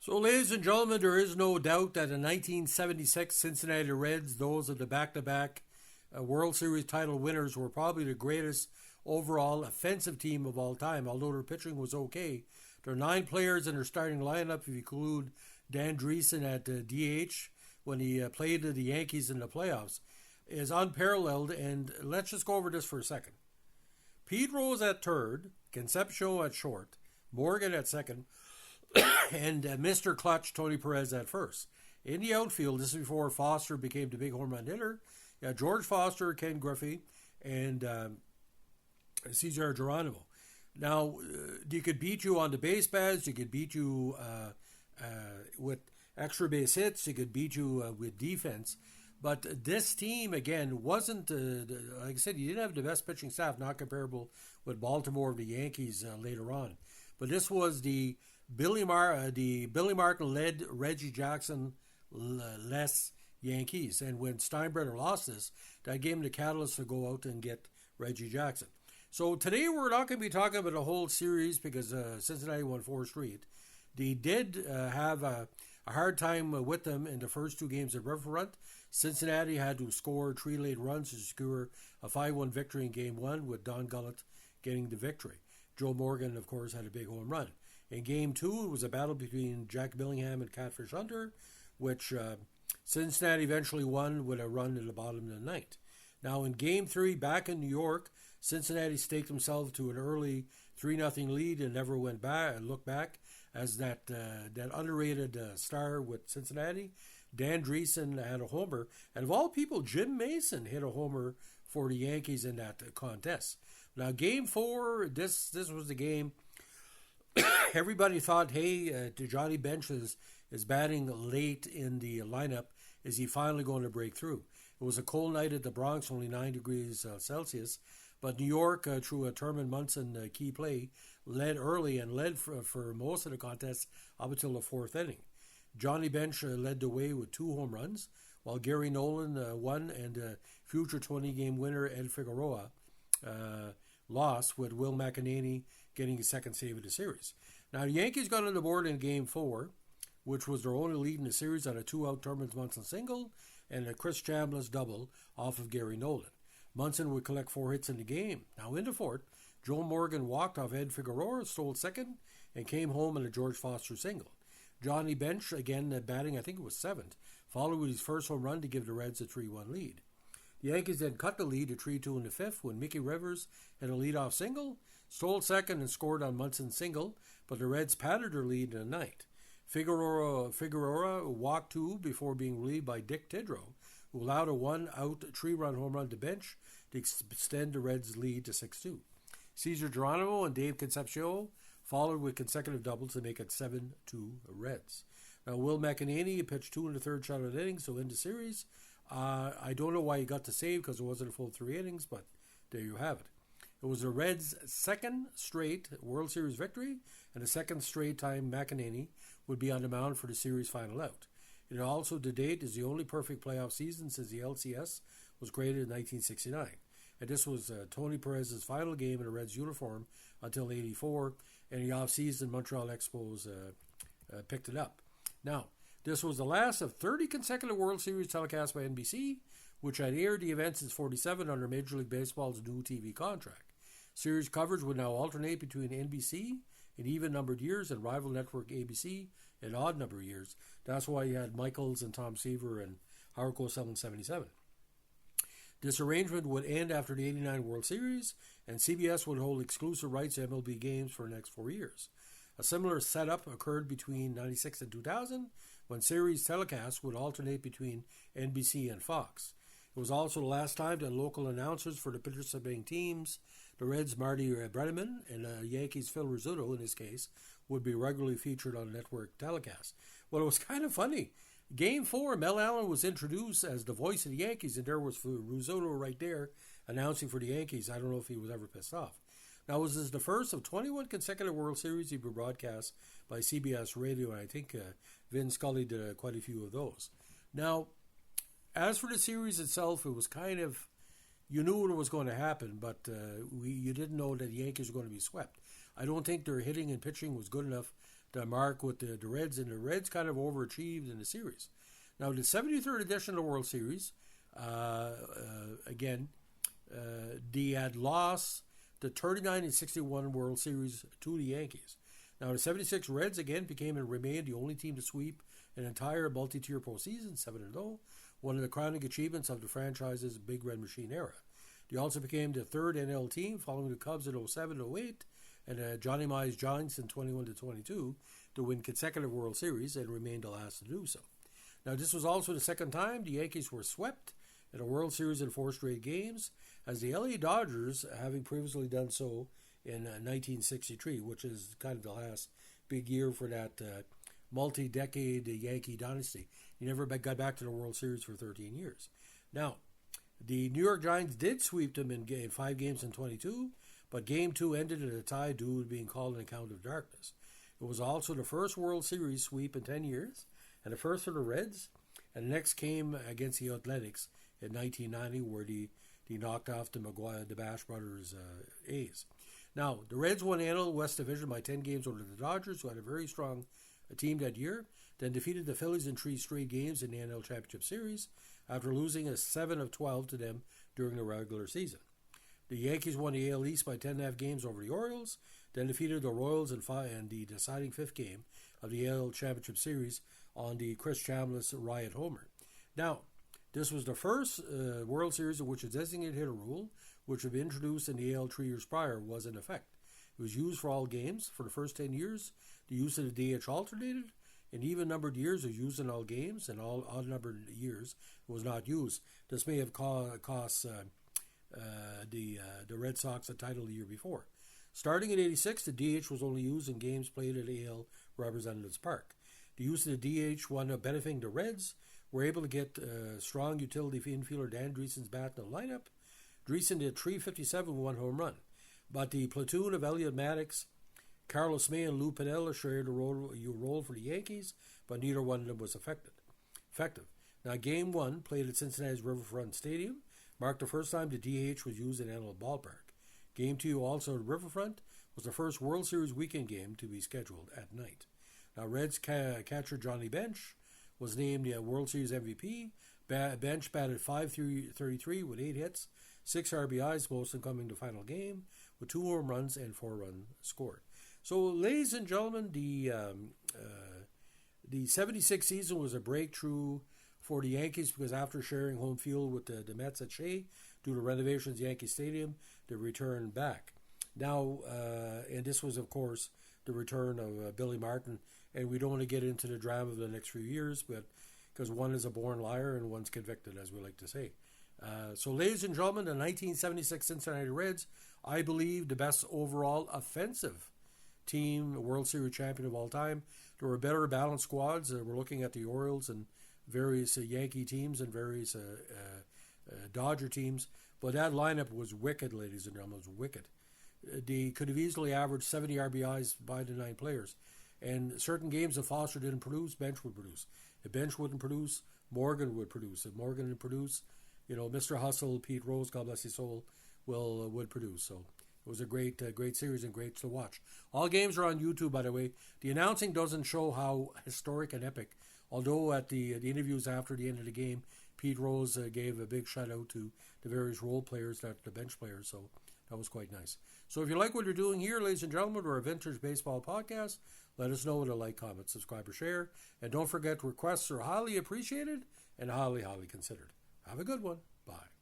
So, ladies and gentlemen, there is no doubt that the 1976 Cincinnati Reds, those of the back-to-back World Series title winners, were probably the greatest overall offensive team of all time, although their pitching was okay. There are 9 players in their starting lineup, if you include Dan Dreesen at DH when he played the Yankees in the playoffs, is unparalleled, and let's just go over this for a second. Pete Rose at third, Concepcion at short, Morgan at second, and Mr. Clutch, Tony Perez at first. In the outfield, this is before Foster became the big home run hitter. George Foster, Ken Griffey, and Cesar Geronimo. Now, you could beat you on the base paths. You could beat you with extra base hits. You could beat you with defense. But this team, again, wasn't, like I said, you didn't have the best pitching staff, not comparable with Baltimore or the Yankees later on. But this was the Billy Martin-led Reggie Jackson-less Yankees. And when Steinbrenner lost this, that gave him the catalyst to go out and get Reggie Jackson. So today we're not going to be talking about a whole series because Cincinnati won 4 straight. They did have a hard time with them in the first 2 games at Riverfront. Cincinnati had to score 3 late runs to secure a 5-1 victory in Game 1 with Don Gullett getting the victory. Joe Morgan, of course, had a big home run. In Game 2, it was a battle between Jack Billingham and Catfish Hunter, which Cincinnati eventually won with a run in the bottom of the ninth. Now, in Game 3, back in New York, Cincinnati staked themselves to an early 3-0 lead and never went back and looked back as that underrated star with Cincinnati. Dan Dreesen had a homer, and of all people, Jim Mason hit a homer for the Yankees in that contest. Now, Game 4, this was the game. Everybody thought, hey, Johnny Bench is batting late in the lineup. Is he finally going to break through? It was a cold night at the Bronx, only 9 degrees Celsius. But New York, through a Terman Munson key play, led early and led for most of the contest up until the 4th inning. Johnny Bench led the way with 2 home runs, while Gary Nolan won and future 20-game winner Ed Figueroa lost, with Will McEnany getting his second save of the series. Now, the Yankees got on the board in Game 4, which was their only lead in the series on a 2-out Terman Munson single and a Chris Chambliss double off of Gary Nolan. Munson would collect 4 hits in the game. Now, in the 4th, Joe Morgan walked off Ed Figueroa, stole second, and came home in a George Foster single. Johnny Bench, again batting, I think it was 7th, followed with his first home run to give the Reds a 3-1 lead. The Yankees then cut the lead to 3-2 in the 5th when Mickey Rivers had a leadoff single, stole second and scored on Munson's single, but the Reds padded their lead in the 9th. Figueroa walked 2 before being relieved by Dick Tidrow, who allowed a 1-out 3-run home run to Bench to extend the Reds' lead to 6-2. Cesar Geronimo and Dave Concepcion followed with consecutive doubles to make it 7-2 Reds. Now, Will McEnany pitched 2 in the 3rd shutout inning, so in the series. I don't know why he got the save because it wasn't a full 3 innings, but there you have it. It was the Reds' 2nd straight World Series victory and the 2nd straight time McEnany would be on the mound for the series final out. It also, to date, is the only perfect playoff season since the LCS was created in 1969. And this was Tony Perez's final game in a Reds uniform until '84, and the offseason Montreal Expos picked it up. Now, this was the last of 30 consecutive World Series telecasts by NBC, which had aired the event since '47 under Major League Baseball's new TV contract. Series coverage would now alternate between NBC in even-numbered years and rival network ABC in odd-number years. That's why you had Michaels and Tom Seaver and Howard Cosell in '77. This arrangement would end after the '89 World Series, and CBS would hold exclusive rights to MLB games for the next 4 years. A similar setup occurred between '96 and 2000, when series telecasts would alternate between NBC and Fox. It was also the last time that local announcers for the participating teams, the Reds' Marty Brenneman and the Yankees' Phil Rizzuto, in this case, would be regularly featured on network telecasts. Well, it was kind of funny. Game 4, Mel Allen was introduced as the voice of the Yankees, and there was Rizzuto right there announcing for the Yankees. I don't know if he was ever pissed off. Now, this is the first of 21 consecutive World Series to be broadcast by CBS Radio, and I think Vin Scully did quite a few of those. Now, as for the series itself, it was kind of, you knew what was going to happen, but you didn't know that the Yankees were going to be swept. I don't think their hitting and pitching was good enough mark with the Reds, and the Reds kind of overachieved in the series. Now, the 73rd edition of the World Series, they had lost the 39-61 World Series to the Yankees. Now, the 76 Reds again became and remained the only team to sweep an entire multi-tier postseason, 7-0, one of the crowning achievements of the franchise's Big Red Machine era. They also became the third NL team, following the Cubs in 07-08 and Johnny Mize Giants in 21-22 to win consecutive World Series and remained the last to do so. Now, this was also the second time the Yankees were swept in a World Series in 4 straight games, as the LA Dodgers, having previously done so in 1963, which is kind of the last big year for that multi-decade Yankee dynasty. He never got back to the World Series for 13 years. Now, the New York Giants did sweep them in 5 games in 22, but Game 2 ended in a tie due to being called an account of darkness. It was also the first World Series sweep in 10 years, and the first for the Reds, and the next came against the Athletics in 1990, where they knocked off the Bash Brothers A's. Now, the Reds won the NL West Division by 10 games over the Dodgers, who had a very strong team that year, then defeated the Phillies in 3 straight games in the NL Championship Series, after losing a 7-12 to them during the regular season. The Yankees won the AL East by 10.5 games over the Orioles, then defeated the Royals in the deciding 5th game of the AL Championship Series on the Chris Chambliss Riot Homer. Now, this was the first World Series in which a designated hitter rule, which had been introduced in the AL 3 years prior, was in effect. It was used for all games. For the first 10 years, the use of the DH alternated. In even-numbered years, it was used in all games, and all odd-numbered years it was not used. This may have cost the Red Sox a title the year before. Starting in '86, the DH was only used in games played at AL Representatives Park. The use of the DH wound up benefiting the Reds, were able to get strong utility infielder Dan Dreesen's bat in the lineup. Dreesen did .357 with 1 home run, but the platoon of Elliot Maddox, Carlos May, and Lou Piniella shared a role for the Yankees, but neither one of them was effective. Now, Game 1, played at Cincinnati's Riverfront Stadium, marked the first time the DH was used in Antelope Ballpark. Game 2, also at Riverfront, was the first World Series weekend game to be scheduled at night. Now, Reds catcher Johnny Bench was named the World Series MVP. Bench batted .533 with 8 hits, 6 RBIs, most of them coming to final game, with 2 home runs and 4 runs scored. So, ladies and gentlemen, the 76 season was a breakthrough for the Yankees because after sharing home field with the Mets at Shea due to renovations at Yankee Stadium, they returned back. Now, and this was, of course, the return of Billy Martin, and we don't want to get into the drama of the next few years, but because one is a born liar and one's convicted, as we like to say. So, ladies and gentlemen, the 1976 Cincinnati Reds, I believe, the best overall offensive team, World Series champion of all time. There were better balanced squads. We're looking at the Orioles and various Yankee teams and various Dodger teams, but that lineup was wicked, ladies and gentlemen. It was wicked. They could have easily averaged 70 RBIs by the 9 players. And certain games, if Foster didn't produce, Bench would produce. If Bench wouldn't produce, Morgan would produce. If Morgan didn't produce, Mr. Hustle, Pete Rose, God bless his soul, would produce. So it was a great series and great to watch. All games are on YouTube, by the way. The announcing doesn't show how historic and epic, although at the interviews after the end of the game, Pete Rose gave a big shout out to the various role players, the bench players, so that was quite nice. So if you like what you're doing here, ladies and gentlemen, we're a vintage baseball podcast. Let us know with a like, comment, subscribe, or share. And don't forget, requests are highly appreciated and highly, highly considered. Have a good one. Bye.